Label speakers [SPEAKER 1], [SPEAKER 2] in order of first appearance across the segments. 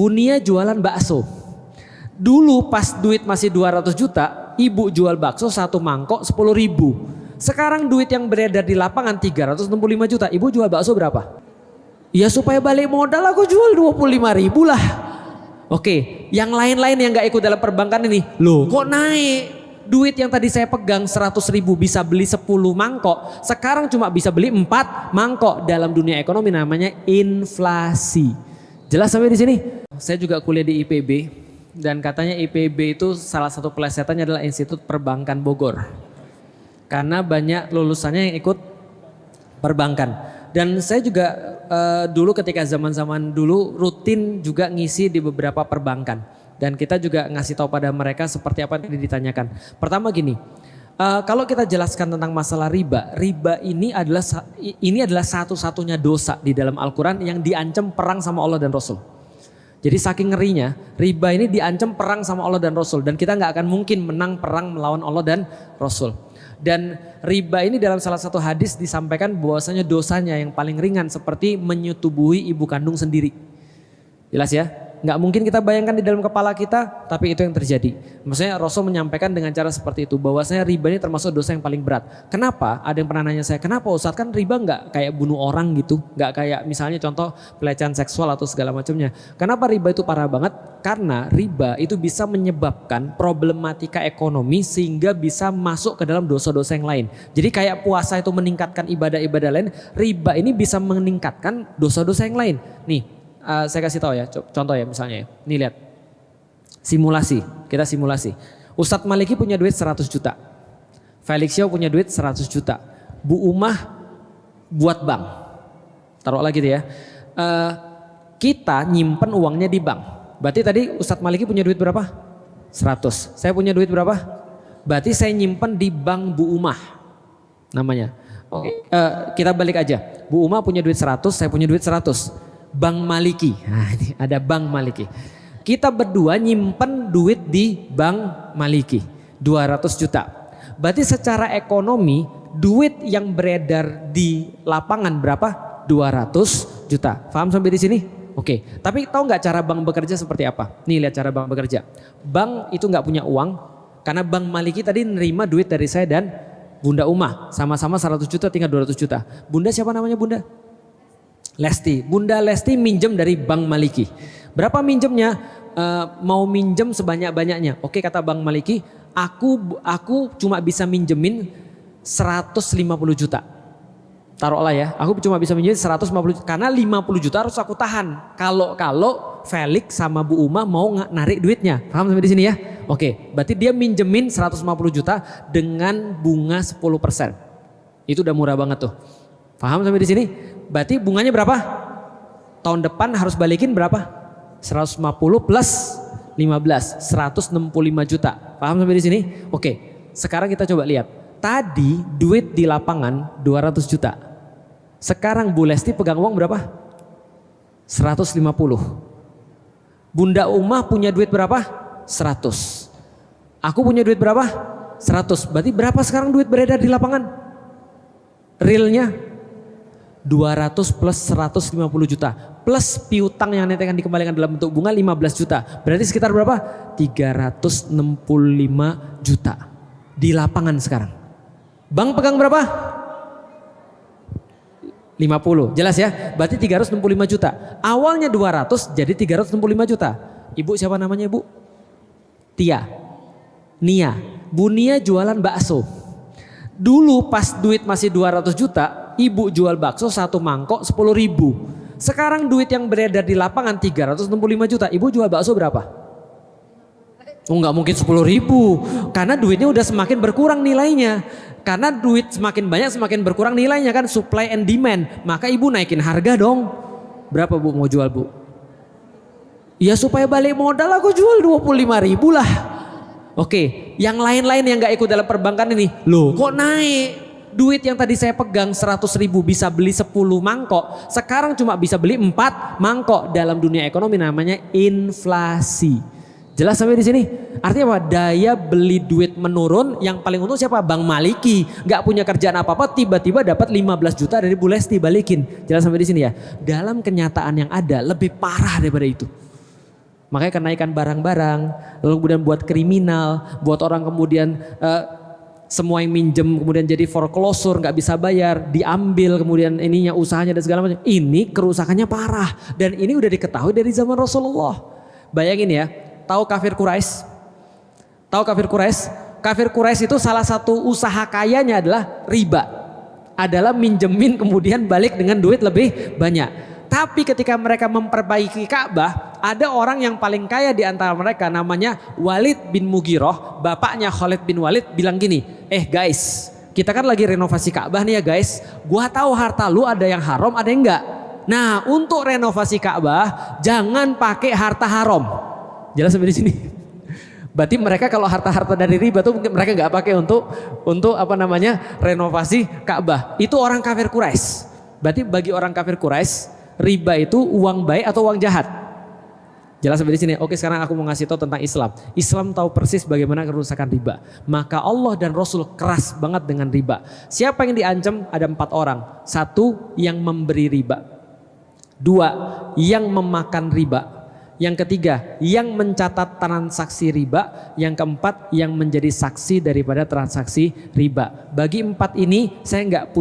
[SPEAKER 1] Bunia jualan bakso. Dulu pas duit masih 200 juta, ibu jual bakso satu mangkok 10.000. Sekarang duit yang beredar di lapangan 365 juta, ibu jual bakso berapa? Ya supaya balik modal aku jual 25.000 lah. Oke, yang lain-lain yang gak ikut dalam perbankan ini, loh kok naik? Duit yang tadi saya pegang 100.000 bisa beli 10 mangkok, sekarang cuma bisa beli 4 mangkok. Dalam dunia ekonomi namanya inflasi. Jelas sampai di sini? Saya juga kuliah di IPB dan katanya IPB itu salah satu plesetannya adalah Institut Perbankan Bogor. Karena banyak lulusannya yang ikut perbankan. Dan saya juga dulu ketika zaman-zaman dulu rutin juga ngisi di beberapa perbankan. Dan kita juga ngasih tahu pada mereka seperti apa yang ditanyakan. Pertama gini, kalau kita jelaskan tentang masalah riba, riba ini adalah satu-satunya dosa di dalam Al-Quran yang diancam perang sama Allah dan Rasul. Jadi saking ngerinya, riba ini diancam perang sama Allah dan Rasul. Dan kita nggak akan mungkin menang perang melawan Allah dan Rasul. Dan riba ini dalam salah satu hadis disampaikan bahwasanya dosanya yang paling ringan seperti menyetubuhi ibu kandung sendiri. Jelas ya? Nggak mungkin kita bayangkan di dalam kepala kita, tapi itu yang terjadi. Maksudnya Rasul menyampaikan dengan cara seperti itu, bahwasanya riba ini termasuk dosa yang paling berat. Kenapa? Ada yang pernah nanya saya, kenapa Ustadz, kan riba nggak kayak bunuh orang gitu, nggak kayak misalnya contoh pelecehan seksual atau segala macamnya. Kenapa riba itu parah banget? Karena riba itu bisa menyebabkan problematika ekonomi sehingga bisa masuk ke dalam dosa-dosa yang lain. Jadi kayak puasa itu meningkatkan ibadah-ibadah lain, riba ini bisa meningkatkan dosa-dosa yang lain. Nih. Saya kasih tahu ya, contoh ya misalnya ya. Nih lihat, simulasi, kita simulasi. Ustadz Maliki punya duit 100 juta. Felix Xiao punya duit 100 juta. Bu Umah buat bank. Taruh lagi gitu ya. Kita nyimpen uangnya di bank. Berarti tadi Ustadz Maliki punya duit berapa? 100. Saya punya duit berapa? Berarti saya nyimpen di bank Bu Umah namanya. Oke. Kita balik aja. Bu Umah punya duit 100, saya punya duit 100. Bank Maliki, nah, ini ada Bank Maliki. Kita berdua nyimpen duit di Bank Maliki 200 juta. Berarti secara ekonomi duit yang beredar di lapangan berapa? 200 juta. Paham sampai di sini? Oke. Tapi tahu nggak cara bank bekerja seperti apa? Nih lihat cara bank bekerja. Bank itu nggak punya uang karena Bank Maliki tadi nerima duit dari saya dan Bunda Umah. Sama-sama 100 juta tinggal 200 juta. Bunda siapa namanya Bunda? Lesti. Bunda Lesti minjem dari Bank Maliki. Berapa minjemnya? Mau minjem sebanyak-banyaknya. Oke kata Bank Maliki, aku cuma bisa minjemin 150 juta. Taruhlah ya, aku cuma bisa minjemin 150 juta. Karena 50 juta harus aku tahan. Kalau Felix sama Bu Uma mau narik duitnya. Paham sampai di sini ya? Oke, berarti dia minjemin 150 juta dengan bunga 10%. Itu udah murah banget tuh. Paham sampai di sini? Berarti bunganya berapa? Tahun depan harus balikin berapa? 150 plus 15, 165 juta. Paham sampai di sini? Oke, sekarang kita coba lihat. Tadi duit di lapangan 200 juta. Sekarang Bu Lesti pegang uang berapa? 150. Bunda Umah punya duit berapa? 100. Aku punya duit berapa? 100. Berarti berapa sekarang duit beredar di lapangan? Realnya 200 plus 150 juta plus piutang yang nanti akan dikembalikan dalam bentuk bunga 15 juta. Berarti sekitar berapa? 365 juta di lapangan sekarang. Bank pegang berapa? 50. Jelas ya? Berarti 365 juta. Awalnya 200 jadi 365 juta. Ibu siapa namanya Ibu? Tia. Nia. Bu Nia jualan bakso. Dulu pas duit masih 200 juta, ibu jual bakso satu mangkok 10.000. Sekarang duit yang beredar di lapangan 365 juta. Ibu jual bakso berapa? Oh nggak mungkin 10.000. Karena duitnya udah semakin berkurang nilainya. Karena duit semakin banyak semakin berkurang nilainya kan, supply and demand. Maka ibu naikin harga dong. Berapa Bu mau jual Bu? Ya supaya balik modal aku jual 25.000 lah. Oke, yang lain-lain yang gak ikut dalam perbankan ini, loh kok naik? Duit yang tadi saya pegang 100.000 bisa beli 10 mangkok, sekarang cuma bisa beli 4 mangkok. Dalam dunia ekonomi namanya inflasi. Jelas sampai di sini? Artinya apa? Daya beli duit menurun, yang paling untung siapa? Bank Maliki. Gak punya kerjaan apa-apa, tiba-tiba dapat 15 juta dari Bu Lesti balikin. Jelas sampai di sini ya? Dalam kenyataan yang ada lebih parah daripada itu. Makanya kenaikan barang-barang, lalu kemudian buat kriminal, buat orang kemudian semua yang minjem kemudian jadi foreclosure, nggak bisa bayar, diambil kemudian ininya usahanya dan segala macam. Ini kerusakannya parah dan ini udah diketahui dari zaman Rasulullah. Bayangin ya, tahu kafir Quraisy? Tahu kafir Quraisy? Kafir Quraisy itu salah satu usaha kayanya adalah riba. Adalah minjemin kemudian balik dengan duit lebih banyak. Tapi ketika mereka memperbaiki Ka'bah, ada orang yang paling kaya di antara mereka namanya Walid bin Mughirah, bapaknya Khalid bin Walid bilang gini, guys, kita kan lagi renovasi Ka'bah nih ya guys, gua tahu harta lu ada yang haram ada yang enggak. Nah untuk renovasi Ka'bah jangan pakai harta haram. Jelas sampai di sini? Berarti mereka kalau harta-harta dari riba tuh mereka nggak pakai untuk renovasi Ka'bah. Itu orang kafir Quraisy. Berarti bagi orang kafir Quraisy riba itu uang baik atau uang jahat? Jelas sampai di sini. Oke, sekarang aku mau ngasih tahu tentang Islam. Islam tahu persis bagaimana kerusakan riba. Maka Allah dan Rasul keras banget dengan riba. Siapa yang diancam? Ada 4 orang. 1, yang memberi riba. 2, yang memakan riba. Yang ketiga, yang mencatat transaksi riba. Yang keempat, yang menjadi saksi daripada transaksi riba. Bagi 4 ini saya nggak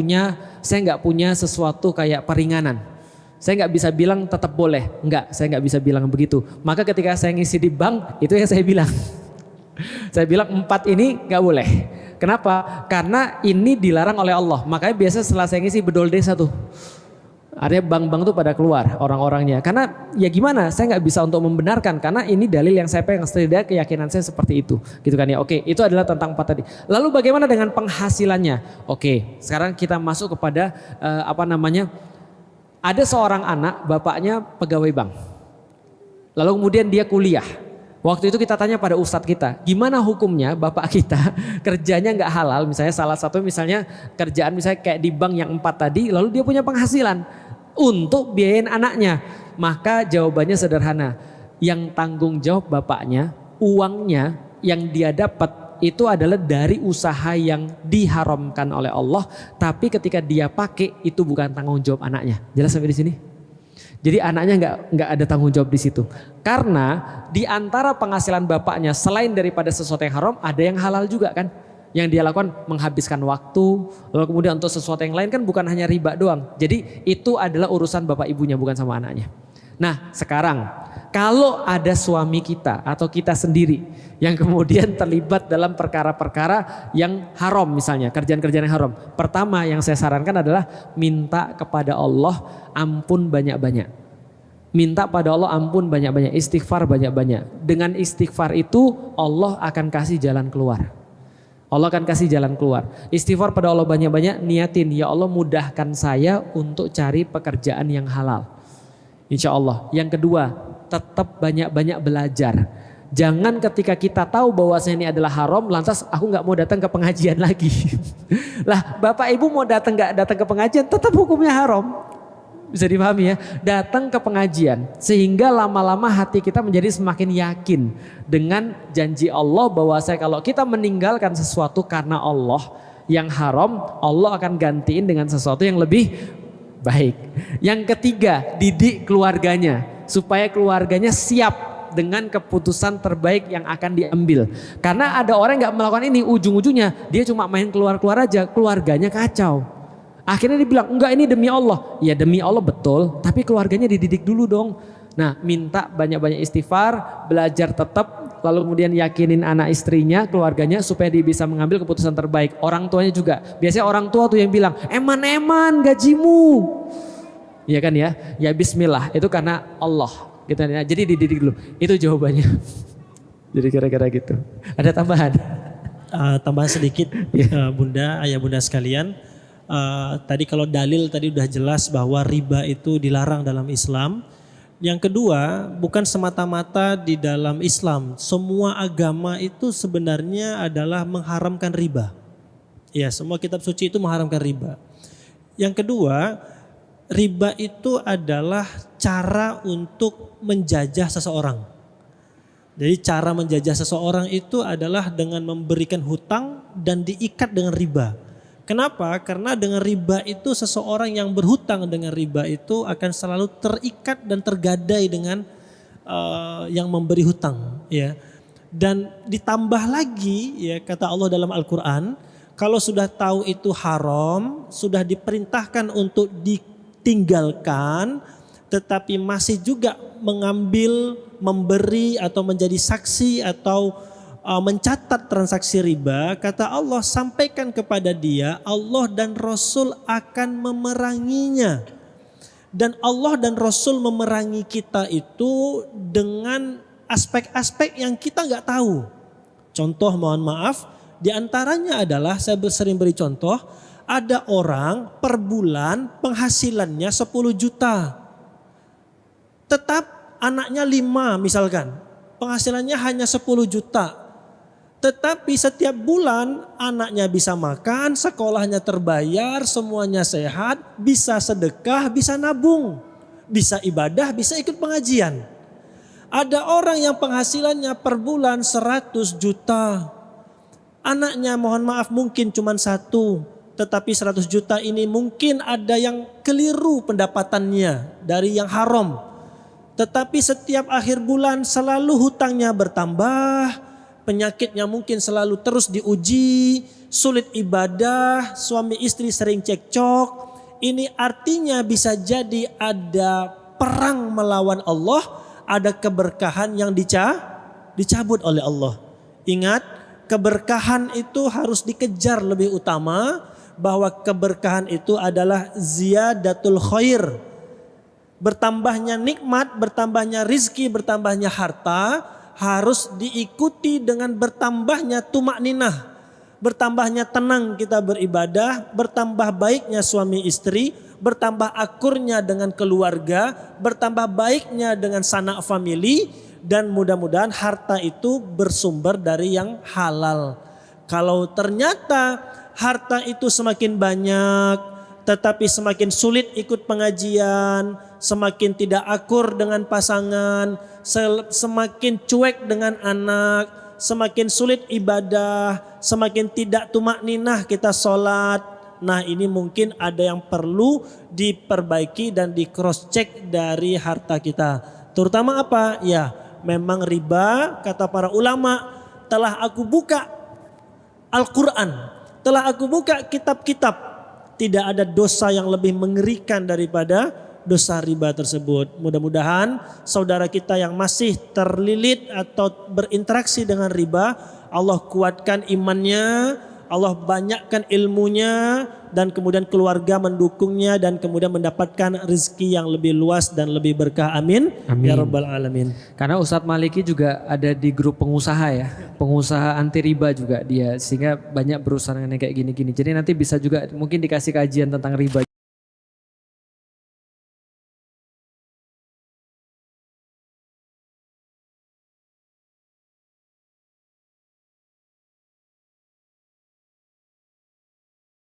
[SPEAKER 1] punya sesuatu kayak peringanan. Saya nggak bisa bilang tetap boleh, enggak, saya nggak bisa bilang begitu. Maka ketika saya ngisi di bank, itu yang saya bilang. Saya bilang 4 ini nggak boleh. Kenapa? Karena ini dilarang oleh Allah. Makanya biasa setelah saya ngisi bedol desa tuh. Artinya bank-bank tuh pada keluar orang-orangnya. Karena ya gimana, saya nggak bisa untuk membenarkan. Karena ini dalil yang saya pegang, setidaknya keyakinan saya seperti itu. Gitu kan ya, oke, itu adalah tentang 4 tadi. Lalu bagaimana dengan penghasilannya? Oke, sekarang kita masuk kepada ada seorang anak, bapaknya pegawai bank. Lalu kemudian dia kuliah. Waktu itu kita tanya pada ustadz kita, gimana hukumnya bapak kita kerjanya nggak halal, misalnya salah satu kerjaan misalnya kayak di bank yang 4 tadi, lalu dia punya penghasilan untuk biayain anaknya. Maka jawabannya sederhana, yang tanggung jawab bapaknya, uangnya yang dia dapat itu adalah dari usaha yang diharamkan oleh Allah, tapi ketika dia pakai itu bukan tanggung jawab anaknya. Jelas sampai di sini? Jadi anaknya nggak ada tanggung jawab di situ. Karena di antara penghasilan bapaknya selain daripada sesuatu yang haram, ada yang halal juga kan? Yang dia lakukan menghabiskan waktu, lalu kemudian untuk sesuatu yang lain kan bukan hanya riba doang. Jadi itu adalah urusan bapak ibunya, bukan sama anaknya. Nah sekarang kalau ada suami kita atau kita sendiri yang kemudian terlibat dalam perkara-perkara yang haram, misalnya kerjaan-kerjaan yang haram. Pertama yang saya sarankan adalah minta kepada Allah ampun banyak-banyak. Minta pada Allah ampun banyak-banyak, istighfar banyak-banyak. Dengan istighfar itu Allah akan kasih jalan keluar. Allah akan kasih jalan keluar. Istighfar pada Allah banyak-banyak, niatin, ya Allah mudahkan saya untuk cari pekerjaan yang halal. Insya Allah. Yang kedua, tetap banyak-banyak belajar. Jangan ketika kita tahu bahwasanya ini adalah haram, lantas aku nggak mau datang ke pengajian lagi. Lah, bapak ibu mau nggak datang ke pengajian, tetap hukumnya haram. Bisa dipahami ya? Datang ke pengajian sehingga lama-lama hati kita menjadi semakin yakin dengan janji Allah bahwasanya kalau kita meninggalkan sesuatu karena Allah yang haram, Allah akan gantiin dengan sesuatu yang lebih baik. Yang ketiga, didik keluarganya supaya keluarganya siap dengan keputusan terbaik yang akan diambil. Karena ada orang yang gak melakukan ini, ujung-ujungnya dia cuma main keluar-keluar aja, keluarganya kacau. Akhirnya dia bilang, enggak ini demi Allah. Ya demi Allah betul, tapi keluarganya dididik dulu dong. Nah minta banyak-banyak istighfar, belajar tetap, lalu kemudian yakinin anak istrinya, keluarganya supaya dia bisa mengambil keputusan terbaik. Orang tuanya juga, biasanya orang tua tuh yang bilang, eman-eman gajimu. Iya kan ya, ya bismillah, itu karena Allah. Gitu ya. Jadi dididik dulu, itu jawabannya. Jadi kira-kira gitu. Ada tambahan?
[SPEAKER 2] Tambahan sedikit, Bunda, ayah bunda sekalian. Tadi kalau dalil tadi udah jelas bahwa riba itu dilarang dalam Islam. Yang kedua, bukan semata-mata di dalam Islam, semua agama itu sebenarnya adalah mengharamkan riba. Ya, semua kitab suci itu mengharamkan riba. Yang kedua, riba itu adalah cara untuk menjajah seseorang. Jadi cara menjajah seseorang itu adalah dengan memberikan hutang dan diikat dengan riba. Kenapa? Karena dengan riba itu seseorang yang berhutang dengan riba itu akan selalu terikat dan tergadai dengan yang memberi hutang, ya. Dan ditambah lagi, ya, kata Allah dalam Al-Quran, kalau sudah tahu itu haram, sudah diperintahkan untuk ditinggalkan, tetapi masih juga mengambil, memberi atau menjadi saksi atau mencatat transaksi riba, kata Allah, sampaikan kepada dia, Allah dan Rasul akan memeranginya. Dan Allah dan Rasul memerangi kita itu dengan aspek-aspek yang kita nggak tahu. Contoh, mohon maaf, diantaranya adalah saya sering beri contoh, ada orang per bulan penghasilannya 10 juta. Tetap anaknya 5 misalkan, penghasilannya hanya 10 juta. Tetapi setiap bulan anaknya bisa makan, sekolahnya terbayar, semuanya sehat, bisa sedekah, bisa nabung, bisa ibadah, bisa ikut pengajian. Ada orang yang penghasilannya per bulan 100 juta. Anaknya mohon maaf mungkin cuma 1. Tetapi 100 juta ini mungkin ada yang keliru pendapatannya dari yang haram. Tetapi setiap akhir bulan selalu hutangnya bertambah. Penyakitnya mungkin selalu terus diuji. Sulit ibadah, suami istri sering cekcok. Ini artinya bisa jadi ada perang melawan Allah. Ada keberkahan yang dicabut oleh Allah. Ingat, keberkahan itu harus dikejar lebih utama, bahwa keberkahan itu adalah ziyadatul khair. Bertambahnya nikmat, bertambahnya rizki, bertambahnya harta harus diikuti dengan bertambahnya tumakninah. Bertambahnya tenang kita beribadah, bertambah baiknya suami istri, bertambah akurnya dengan keluarga, bertambah baiknya dengan sanak famili, dan mudah-mudahan harta itu bersumber dari yang halal. Kalau ternyata harta itu semakin banyak, tetapi semakin sulit ikut pengajian, semakin tidak akur dengan pasangan, semakin cuek dengan anak, semakin sulit ibadah, semakin tidak tumakninah kita sholat. Nah, ini mungkin ada yang perlu diperbaiki dan di cross check dari harta kita. Terutama apa? Ya, memang riba, kata para ulama, telah aku buka Al-Quran, telah aku buka kitab-kitab. Tidak ada dosa yang lebih mengerikan daripada dosa riba tersebut. Mudah-mudahan saudara kita yang masih terlilit atau berinteraksi dengan riba, Allah kuatkan imannya, Allah banyakkan ilmunya, dan kemudian keluarga mendukungnya, dan kemudian mendapatkan rezeki yang lebih luas dan lebih berkah. Amin.
[SPEAKER 1] Amin.
[SPEAKER 2] Ya Rabbal Alamin.
[SPEAKER 1] Karena Ustadz Maliki juga ada di grup pengusaha ya, pengusaha anti riba juga dia, sehingga banyak berusaha dengan yang kayak gini-gini. Jadi nanti bisa juga mungkin dikasih kajian tentang riba.